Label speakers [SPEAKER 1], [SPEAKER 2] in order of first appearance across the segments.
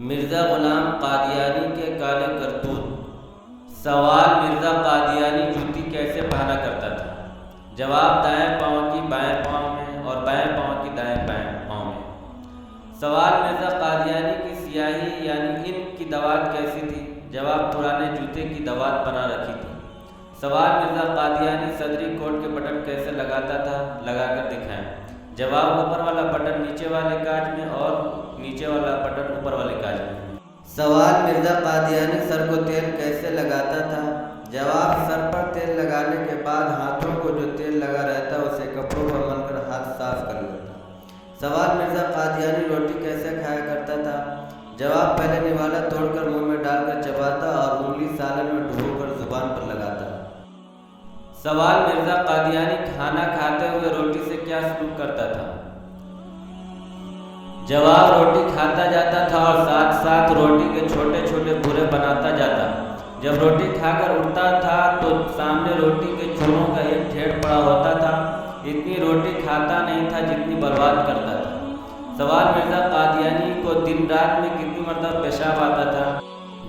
[SPEAKER 1] مرزا غلام قادیانی کے کالے کرتوت۔ سوال: مرزا قادیانی جوتی کیسے پہنا کرتا تھا؟ جواب: دائیں پاؤں کی بائیں پاؤں میں اور بائیں پاؤں کی دائیں پاؤں میں۔ سوال: مرزا قادیانی کی سیاہی یعنی انک کی دوات کیسی تھی؟ جواب: پرانے جوتے کی دوات بنا رکھی تھی۔ سوال: مرزا قادیانی صدری کوٹ کے بٹن کیسے لگاتا تھا؟ لگا کر دکھائیں۔ جواب: اوپر والا بٹن نیچے والے کاج میں اور نیچے والا بٹن اوپر والے کاج میں۔ سوال: مرزا قادیانی سر کو تیل کیسے لگاتا تھا؟ جواب: سر پر تیل لگانے کے بعد ہاتھوں کو جو تیل لگا رہتا اسے کپڑوں پر مل کر ہاتھ صاف کر لیتا۔ سوال: مرزا قادیانی روٹی کیسے کھایا کرتا تھا؟ جواب: پہلے نوالا توڑ کر منہ میں ڈال کر چباتا اور انگلی سالن میں ڈبو کر زبان پر لگاتا۔ سوال: مرزا قادیانی کھانا کھاتے ہوئے روٹی سے کیا سلوک کرتا تھا؟ جواب: روٹی کھاتا جاتا تھا اور ساتھ ساتھ روٹی کے چھوٹے چھوٹے بورے بناتا جاتا۔ جب روٹی کھا کر اٹھتا تھا تو سامنے روٹی کے چوروں کا ایک ڈھیر پڑا ہوتا تھا۔ اتنی روٹی کھاتا نہیں تھا جتنی برباد کرتا تھا۔ سوال: مرزا قادیانی کو دن رات میں کتنی مرتبہ پیشاب آتا تھا؟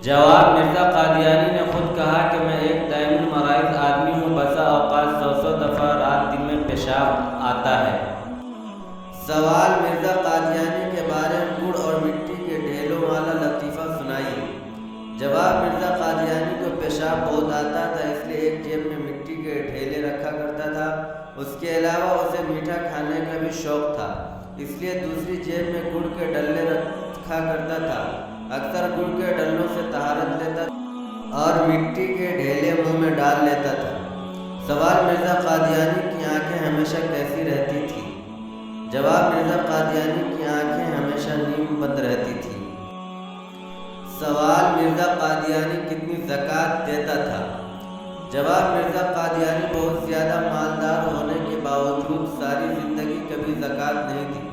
[SPEAKER 1] جواب: مرزا قادیانی نے خود کہا کہ میں ایک دائم المراض آدمی ہوں، بسا اوقات 100 دفعہ رات دن میں پیشاب آتا ہے۔ سوال: مرزا قادیانی کے بارے میں گڑ اور مٹی کے ڈھیلوں والا لطیفہ سنائیے۔ جواب: مرزا قادیانی کو پیشاب بہت آتا تھا، اس لیے ایک جیب میں مٹی کے ڈھیلے رکھا کرتا تھا۔ اس کے علاوہ اسے میٹھا کھانے کا بھی شوق تھا، اس لیے دوسری جیب میں گڑ کے ڈلے رکھا کرتا تھا۔ اکثر گڑ کے ڈلوں سے طہارت لیتا اور مٹی کے ڈھیلے منہ میں ڈال لیتا تھا۔ سوال: مرزا قادیانی کی آنکھیں ہمیشہ کیسی رہتی تھیں؟ جواب: مرزا قادیانی کی آنکھیں ہمیشہ نیم بند رہتی تھیں۔ سوال: مرزا قادیانی کتنی زکوٰۃ دیتا تھا؟ جواب: مرزا قادیانی بہت زیادہ مالدار ہونے کے باوجود ساری زندگی کبھی زکوٰۃ نہیں دی۔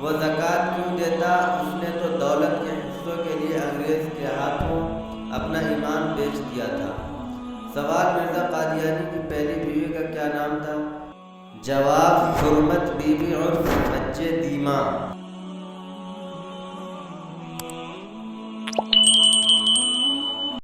[SPEAKER 1] وہ زکوٰۃ کیوں دیتا؟ اس نے تو دولت کے حصوں کے لیے انگریز کے ہاتھوں اپنا ایمان بیچ دیا تھا۔ سوال: مرزا قادیانی کی پہلی بیوی کا کیا نام تھا؟ جواب: حرمت بی بی عرف حجِ دیمہ۔